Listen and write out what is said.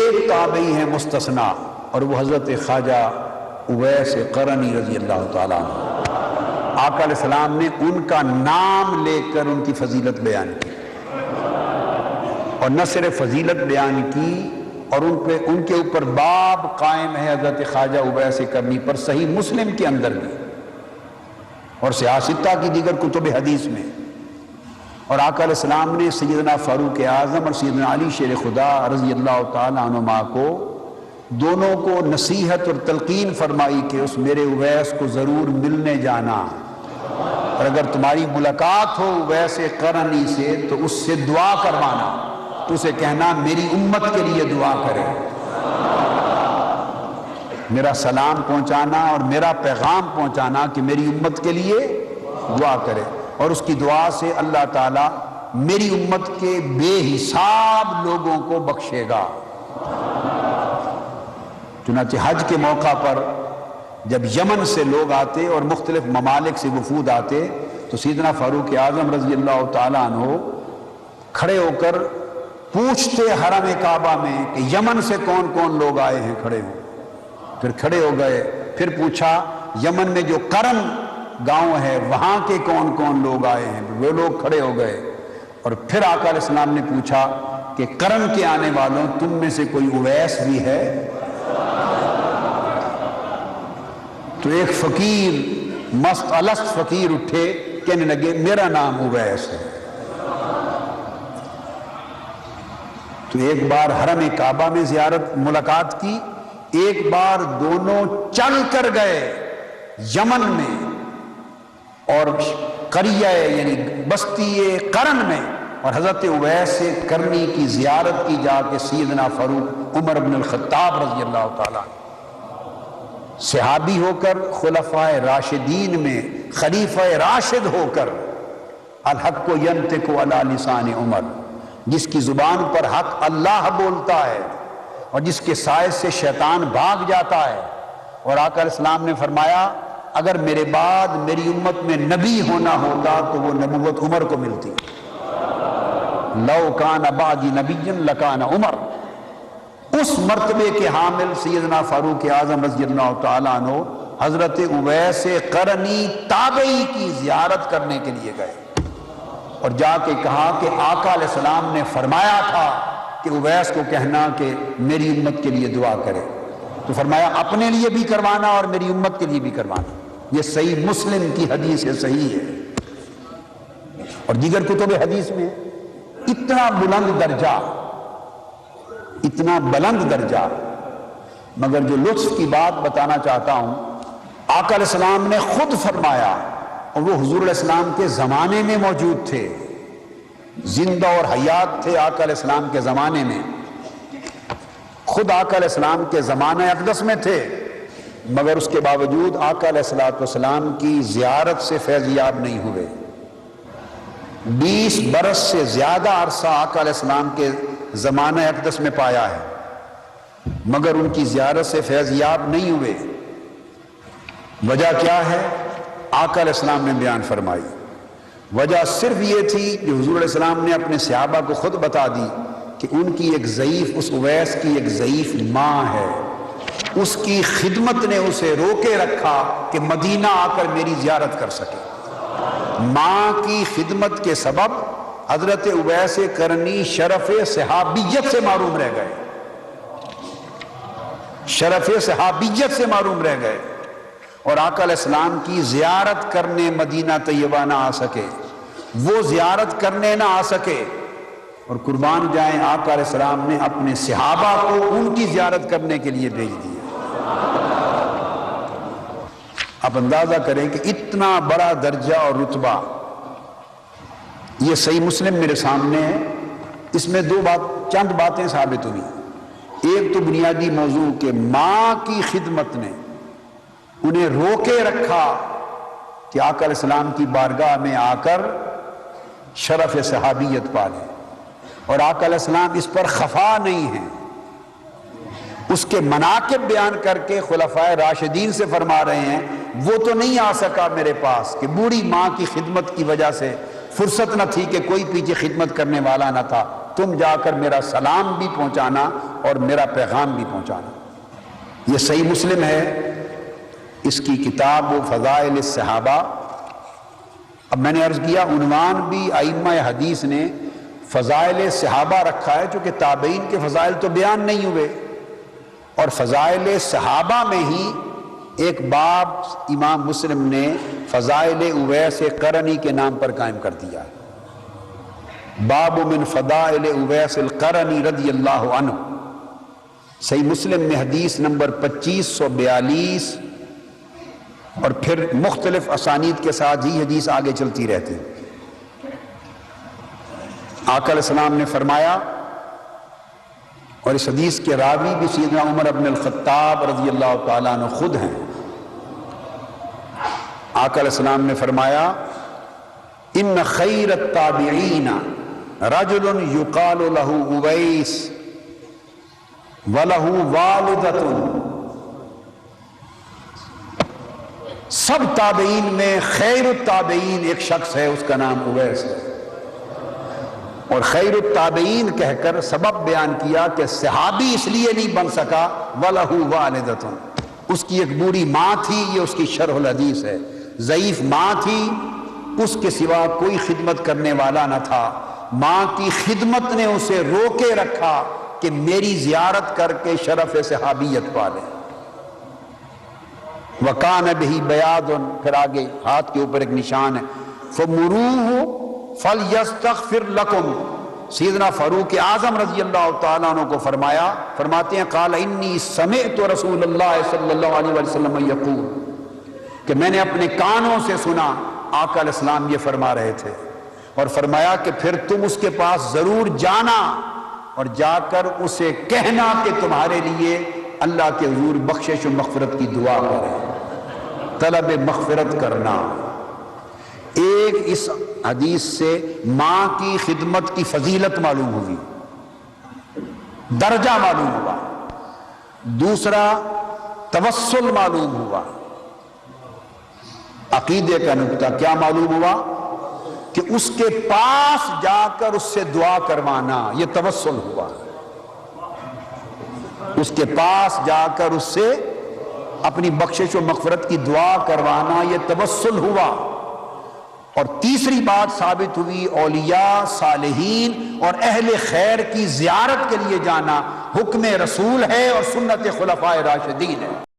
ایک تابعی ہے مستثنا، اور وہ حضرت خواجہ اویس قرنی رضی اللہ تعالیٰ عنہ۔ آقا علیہ السلام نے ان کا نام لے کر ان کی فضیلت بیان کی، اور نہ صرف فضیلت بیان کی، اور ان کے اوپر باب قائم ہے حضرت خواجہ اویس قرنی پر صحیح مسلم کے اندر بھی، اور سیاستہ کی دیگر کتب حدیث میں۔ اور آقا علیہ السلام نے سیدنا فاروق اعظم اور سیدنا علی شیر خدا رضی اللہ تعالیٰ عنہما کو دونوں کو نصیحت اور تلقین فرمائی کہ اس میرے اویس کو ضرور ملنے جانا، اور اگر تمہاری ملاقات ہو اویس قرنی سے تو اس سے دعا کروانا، تو اسے کہنا میری امت کے لیے دعا کرے، میرا سلام پہنچانا اور میرا پیغام پہنچانا کہ میری امت کے لیے دعا کرے، اور اس کی دعا سے اللہ تعالیٰ میری امت کے بے حساب لوگوں کو بخشے گا۔ چنانچہ حج کے موقع پر جب یمن سے لوگ آتے اور مختلف ممالک سے وفود آتے تو سیدنا فاروق اعظم رضی اللہ تعالیٰ عنہ کھڑے ہو کر پوچھتے حرم کعبہ میں کہ یمن سے کون کون لوگ آئے ہیں، کھڑے ہو، پھر کھڑے ہو گئے، پھر پوچھا یمن میں جو کرن گاؤں ہے وہاں کے کون کون لوگ آئے ہیں، وہ لوگ کھڑے ہو گئے، اور پھر آقا علیہ السلام نے پوچھا کہ کرن کے آنے والوں تم میں سے کوئی اویس بھی ہے؟ تو ایک فقیر مست الست فقیر اٹھے، کہنے لگے میرا نام اویس ہے۔ تو ایک بار حرم کعبہ میں زیارت ملاقات کی، ایک بار دونوں چل کر گئے یمن میں اور قریہ یعنی بستی قرن میں، اور حضرت اویس قرنی کی زیارت کی جا کے سیدنا فاروق عمر بن الخطاب رضی اللہ تعالیٰ صحابی ہو کر خلفائے راشدین میں خلیفہ راشد ہو کر الحق ینطق علی لسان عمر، جس کی زبان پر حق اللہ بولتا ہے اور جس کے سائے سے شیطان بھاگ جاتا ہے۔ اور آقا علیہ السلام نے فرمایا اگر میرے بعد میری امت میں نبی ہونا ہوتا تو وہ نبوت عمر کو ملتی، لو کان بعدی نبی لکان عمر۔ اس مرتبے کے حامل سیدنا فاروق اعظم رضی اللہ تعالیٰ عنہ حضرت اویس قرنی تابعی کی زیارت کرنے کے لیے گئے، اور جا کے کہا کہ آقا علیہ السلام نے فرمایا تھا کہ اویس کو کہنا کہ میری امت کے لیے دعا کرے، تو فرمایا اپنے لیے بھی کروانا اور میری امت کے لیے بھی کروانا۔ یہ صحیح مسلم کی حدیث ہے، صحیح ہے، اور دیگر کتب حدیث میں اتنا بلند درجہ، اتنا بلند درجہ۔ مگر جو لطف کی بات بتانا چاہتا ہوں، آقا علیہ السلام نے خود فرمایا، اور وہ حضور علیہ السلام کے زمانے میں موجود تھے، زندہ اور حیات تھے آقا علیہ السلام کے زمانے میں، خود آقا علیہ السلام کے زمانہ اقدس میں تھے، مگر اس کے باوجود آقا علیہ السلام کی زیارت سے فیض یاب نہیں ہوئے۔ 20 برس سے زیادہ عرصہ آقا علیہ السلام کے زمانہ اقدس میں پایا ہے، مگر ان کی زیارت سے فیض یاب نہیں ہوئے۔ وجہ کیا ہے؟ آقا علیہ السلام نے بیان فرمائی۔ وجہ صرف یہ تھی کہ حضور علیہ السلام نے اپنے صحابہ کو خود بتا دی کہ ان کی ایک ضعیف، اس اویس کی ایک ضعیف ماں ہے، اس کی خدمت نے اسے روکے رکھا کہ مدینہ آ کر میری زیارت کر سکے۔ ماں کی خدمت کے سبب حضرت اویس قرنی شرف صحابیت سے معروم رہ گئے، شرف صحابیت سے معروم رہ گئے، اور آقا علیہ السلام کی زیارت کرنے مدینہ طیبہ نہ آ سکے، وہ زیارت کرنے نہ آ سکے، اور قربان جائیں آقا علیہ السلام نے اپنے صحابہ کو ان کی زیارت کرنے کے لیے بھیج دیا۔ آپ اندازہ کریں کہ اتنا بڑا درجہ اور رتبہ، یہ صحیح مسلم میرے سامنے ہے، اس میں چند باتیں ثابت ہوئی۔ ایک تو بنیادی موضوع کہ ماں کی خدمت نے انہیں روکے رکھا کہ آقا علیہ السلام کی بارگاہ میں آ کر شرف صحابیت پالیں، اور آقا علیہ السلام اس پر خفا نہیں ہیں، اس کے مناقب بیان کر کے خلفائے راشدین سے فرما رہے ہیں وہ تو نہیں آ سکا میرے پاس کہ بوڑھی ماں کی خدمت کی وجہ سے فرصت نہ تھی کہ کوئی پیچھے خدمت کرنے والا نہ تھا، تم جا کر میرا سلام بھی پہنچانا اور میرا پیغام بھی پہنچانا۔ یہ صحیح مسلم ہے، اس کی کتاب و فضائل الصحابہ۔ اب میں نے عرض کیا عنوان بھی ائمہ حدیث نے فضائل صحابہ رکھا ہے، چونکہ تابعین کے فضائل تو بیان نہیں ہوئے، اور فضائل صحابہ میں ہی ایک باب امام مسلم نے فضائل اویس قرنی کے نام پر قائم کر دیا ہے۔ باب من فضائل اویس القرنی رضی اللہ عنہ، صحیح مسلم میں حدیث نمبر 2542، اور پھر مختلف اسانید کے ساتھ ہی حدیث آگے چلتی رہتی۔ آقا علیہ السلام نے فرمایا، اور اس حدیث کے راوی بھی سیدنا عمر بن الخطاب رضی اللہ تعالیٰ عنہ خود ہیں۔ آقا علیہ السلام نے فرمایا، ان خیر التابعین رجل یقال له اویس وله والدۃ، سب تابعین میں خیر التابعین ایک شخص ہے، اس کا نام اویس ہے۔ اور خیر التابعین کہہ کر سبب بیان کیا کہ صحابی اس لیے نہیں بن سکا وَلَهُ وَالِدَةٌ، اس کی ایک بوڑھی ماں تھی، یہ اس کی شرح الحدیث ہے، ضعیف ماں تھی، اس کے سوا کوئی خدمت کرنے والا نہ تھا، ماں کی خدمت نے اسے روکے رکھا کہ میری زیارت کر کے شرف صحابیت پالے۔ وَكَانَ بِهِ بَيَاضٌ، پھر آگے ہاتھ کے اوپر ایک نشان ہے، فَمُرُوهُ فَلْيَسْتَغْفِرْ لَكُمْ، سیدنا فاروق اعظم رضی اللہ تعالیٰ عنہ کو فرماتے ہیں، قال انی سمعت رسول اللہ صلی اللہ علیہ وسلم یقول، کہ میں نے اپنے کانوں سے سنا آقا علیہ السلام یہ فرما رہے تھے، اور فرمایا کہ پھر تم اس کے پاس ضرور جانا اور جا کر اسے کہنا کہ تمہارے لیے اللہ کے حضور بخشش و مغفرت کی دعا کریں، طلب مغفرت کرنا۔ ایک اس حدیث سے ماں کی خدمت کی فضیلت معلوم ہوئی، درجہ معلوم ہوا۔ دوسرا توسل معلوم ہوا، عقیدے کا نقطہ کیا معلوم ہوا کہ اس کے پاس جا کر اس سے دعا کروانا، یہ توسل ہوا۔ اس کے پاس جا کر اس سے اپنی بخشش و مغفرت کی دعا کروانا، یہ توسل ہوا۔ اور تیسری بات ثابت ہوئی، اولیاء، صالحین اور اہل خیر کی زیارت کے لیے جانا حکم رسول ہے اور سنت خلفائے راشدین ہے۔